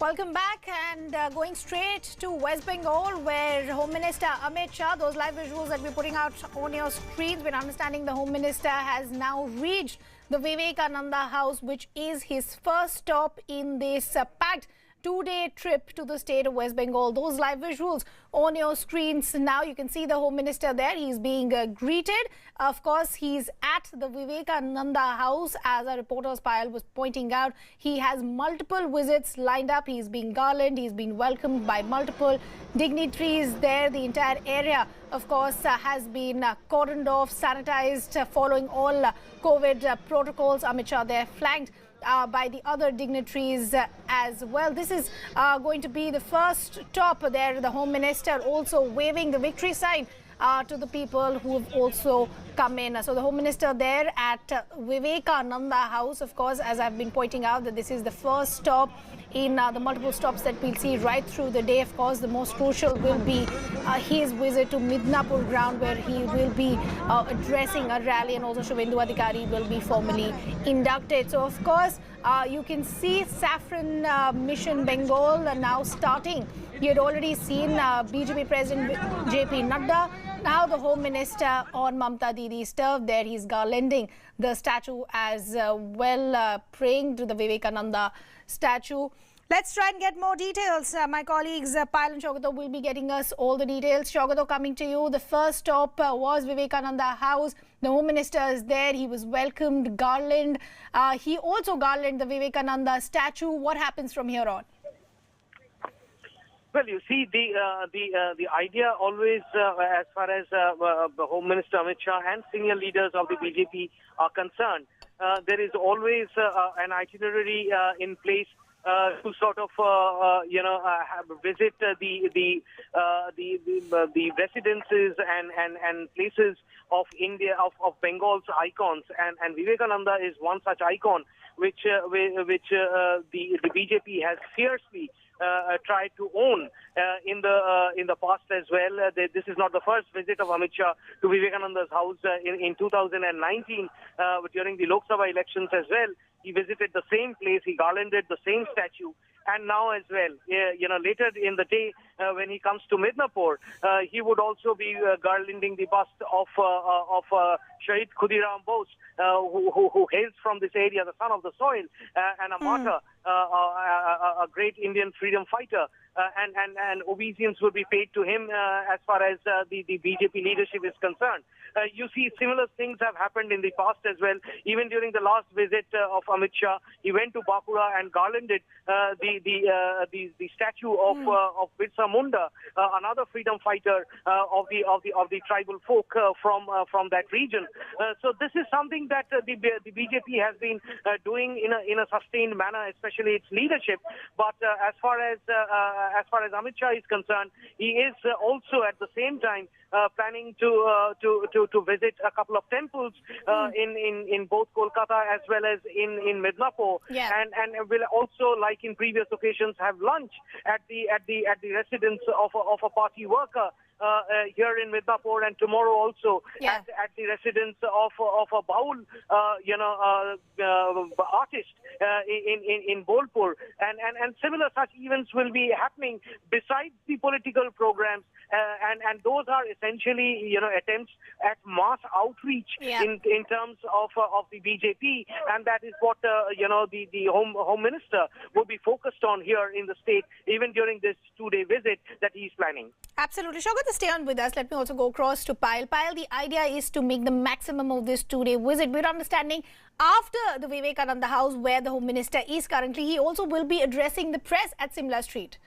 Welcome back and going straight to West Bengal where Home Minister Amit Shah, those live visuals that we're putting out on your screens, we're understanding the Home Minister has now reached the Vivekananda House, which is his first stop in this packed two-day trip to the state of West Bengal. Those live visuals on your screens now. You can see the Home Minister there. He's being greeted. Of course, he's at the Vivekananda House. As our reporter Payal was pointing out, he has multiple visits lined up. He's being garlanded. He's been welcomed by multiple dignitaries there. The entire area, of course, has been cordoned off, sanitized, following all COVID protocols. Amit Shah there flanked by the other dignitaries as well. This is going to be the first stop there. The Home Minister also waving the victory sign to the people who have also come in. So the Home Minister there at Vivekananda House, of course, as I've been pointing out, that this is the first stop in the multiple stops that we'll see right through the day. Of course, the most crucial will be his visit to Midnapur ground, where he will be addressing a rally, and also Shubhendu Adhikari will be formally inducted. So, of course, you can see Saffron Mission Bengal now starting. You had already seen BJP President JP Nadda. Now the Home Minister on Mamta Didi's turf. There he's garlanding the statue as well, praying to the Vivekananda statue. Let's try and get more details. My colleagues Payal and Shogato will be getting us all the details. Shogato, coming to you. The first stop was Vivekananda House. The Home Minister is there. He was welcomed, garland. He also garlanded the Vivekananda statue. What happens from here on? Well, you see, the idea always, as far as the Home Minister Amit Shah and senior leaders of the BJP are concerned, there is always an itinerary in place to sort of, visit the residences and places of India, of Bengal's icons, and Vivekananda is one such icon which the BJP has fiercely tried to own in the past as well. This is not the first visit of Amit Shah to Vivekananda's house in 2019 during the Lok Sabha elections as well. He visited the same place, he garlanded the same statue, and now as well, later in the day when he comes to Midnapur, he would also be garlanding the bust of Shahid Khudiram Bose, who hails from this area, the son of the soil, and a martyr, a great Indian freedom fighter. And obeisance will be paid to him as far as the BJP leadership is concerned. You see, similar things have happened in the past as well. Even during the last visit of Amit Shah, he went to Bakura and garlanded the statue of Birsa Munda, another freedom fighter of the tribal folk from that region. So this is something that the BJP has been doing in a sustained manner, especially its leadership. But as far as Amit Shah is concerned, he is also at the same time planning to visit a couple of temples in both Kolkata as well as in Midnapur, and will also, like in previous occasions, have lunch at the residence of a party worker here in Midnapur, and tomorrow also at the residence of a Baul artist in Bolpur, and similar such events will be happening besides the political programs, and those are essentially attempts at mass outreach in terms of the BJP, and that is what the Home Minister will be focused on here in the state, even during this two-day visit that he is planning. Absolutely. Shogato, stay on with us. Let me also go across to Payal. Payal, the idea is to make the maximum of this two-day visit. We're understanding after the Vivekananda House, where the Home Minister is currently, he also will be addressing the press at Simla Street.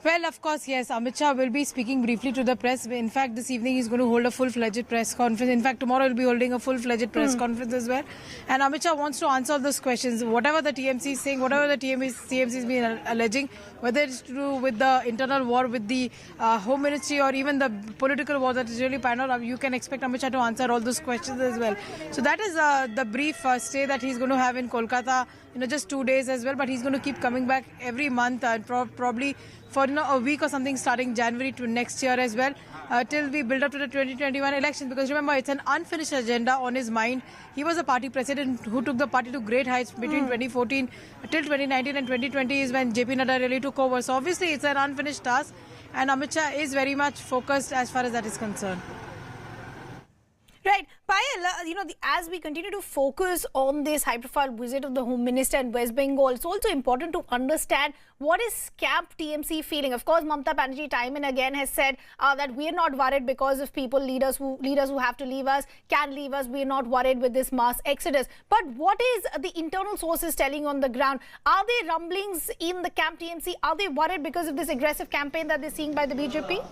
Well, of course, yes. Amit Shah will be speaking briefly to the press. In fact, this evening he's going to hold a full-fledged press conference. In fact, tomorrow he'll be holding a full-fledged press conference as well. And Amit Shah wants to answer all those questions. Whatever the TMC is saying, whatever the TMC has been alleging, whether it's to do with the internal war with the Home Ministry or even the political war that is really panned out, you can expect Amit Shah to answer all those questions as well. So that is the brief stay that he's going to have in Kolkata, just 2 days as well. But he's going to keep coming back every month and probably for a week or something starting January to next year as well. till we build up to the 2021 election. Because remember, it's an unfinished agenda on his mind. He was a party president who took the party to great heights between 2014 till 2019, and 2020 is when JP Nadda really took over. So obviously it's an unfinished task, and Amit Shah is very much focused as far as that is concerned. Right. Payal, as we continue to focus on this high-profile visit of the Home Minister in West Bengal, it's also important to understand what is camp TMC feeling. Of course, Mamata Banerjee time and again has said that we are not worried because of leaders who have to leave us, can leave us. We are not worried with this mass exodus. But what is the internal sources telling on the ground? Are there rumblings in the camp TMC? Are they worried because of this aggressive campaign that they're seeing by the BJP?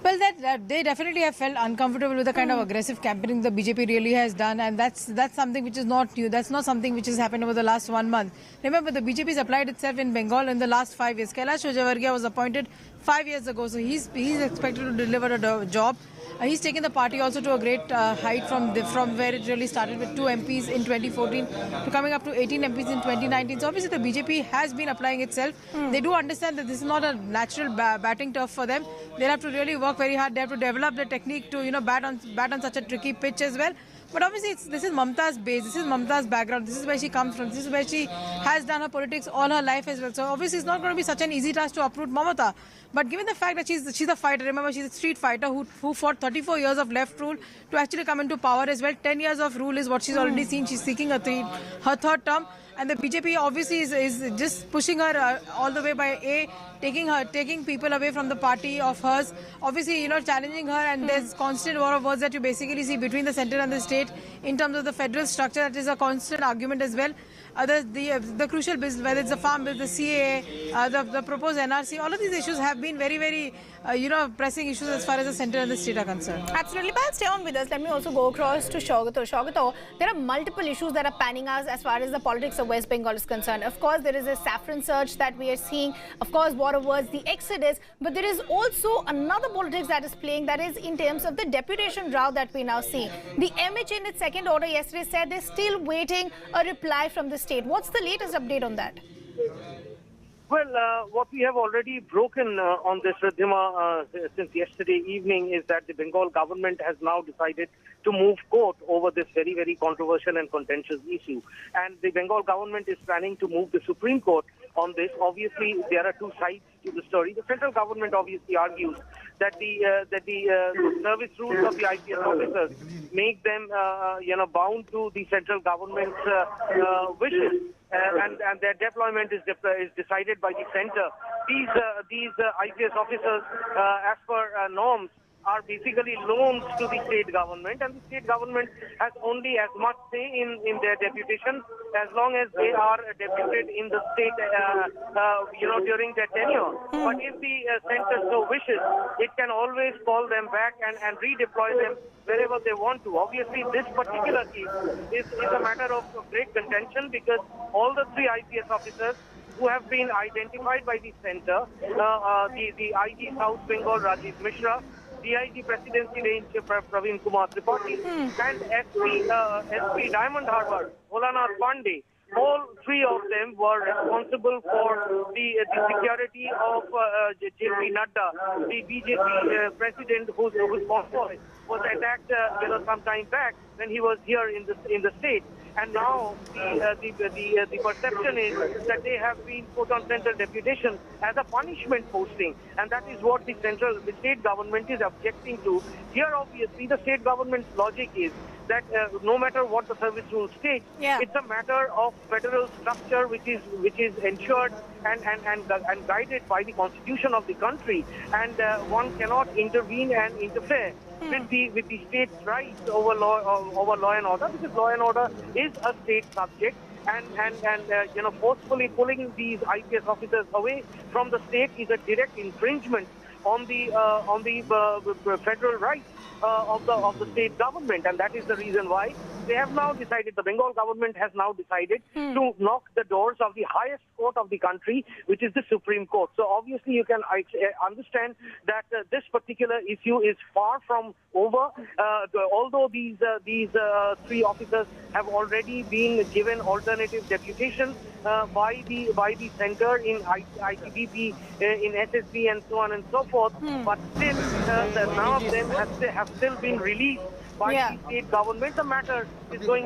Well, that they definitely have felt uncomfortable with the kind of aggressive campaigning the BJP really has done, and that's something which is not new. That's not something which has happened over the last 1 month. Remember, the BJP has applied itself in Bengal in the last 5 years. Kailash Vijayavargiya was appointed 5 years ago, so he's expected to deliver a job. He's taken the party also to a great height from where it really started with 2 MPs in 2014 to coming up to 18 MPs in 2019. So obviously the BJP has been applying itself. They do understand that this is not a natural batting turf for them. They have to really work very hard. They have to develop the technique to bat on such a tricky pitch as well. But obviously this is Mamata's base, this is Mamata's background, this is where she comes from, this is where she has done her politics all her life as well. So obviously it's not going to be such an easy task to uproot Mamata. But given the fact that she's a fighter, remember she's a street fighter who fought 34 years of left rule to actually come into power as well. 10 years of rule is what she's already seen. She's seeking her third term. And the BJP obviously is just pushing her all the way by taking people away from the party of hers. Obviously, challenging her, and there's constant war of words that you basically see between the centre and the state in terms of the federal structure. That is a constant argument as well. The crucial bills, whether it's the farm bill, the CAA, the proposed NRC, all of these issues have been very, very, pressing issues as far as the centre and the state are concerned. Absolutely. But stay on with us. Let me also go across to Shaugato. Shaugato, there are multiple issues that are panning us as far as the politics of West Bengal is concerned. Of course, there is a saffron surge that we are seeing. Of course, war of words, the exodus. But there is also another politics that is playing, that is in terms of the deputation row that we now see. The MH in its second order yesterday said they're still waiting a reply from the state. What's the latest update on that? Well, what we have already broken on this, Riddhima, since yesterday evening is that the Bengal government has now decided to move court over this very, very controversial and contentious issue. And the Bengal government is planning to move the Supreme Court on this. Obviously, there are two sides to the story. The central government obviously argues that the service rules of the IPS officers make them, bound to the central government's wishes. And their deployment is decided by the centre. These IPS officers, as per norms, are basically loans to the state government, and the state government has only as much say in their deputation as long as they are deputed in the state, during their tenure. But if the centre so wishes, it can always call them back and redeploy them wherever they want to. Obviously, this particular case is a matter of great contention because all the three IPS officers who have been identified by the centre, the IG South Bengal Rajiv Mishra, DIG Presidency Range Praveen Kumar Tripathi, and SP Diamond Harbour Bholanath Pandey. All three of them were responsible for the security of JP Nadda, the BJP president whose convoy was attacked some time back when he was here in the state. And now the perception is that they have been put on central deputation as a punishment posting, and that is what the state government is objecting to. Here, obviously, the state government's logic is that no matter what the service rules state, it's a matter of federal structure which is ensured and guided by the constitution of the country, and one cannot intervene and interfere with the state's rights over law and order, because law and order is a state subject, and forcefully pulling these IPS officers away from the state is a direct infringement on the federal rights of the state government, and that is the reason why they have now decided, the Bengal government has now decided to knock the doors of the highest court of the country, which is the Supreme Court. So obviously you can understand that this particular issue is far from over. Although these three officers have already been given alternative deputation, by the center in ITBP, in SSB, and so on and so forth. But still, none of them have still been released by the state government. The matter is going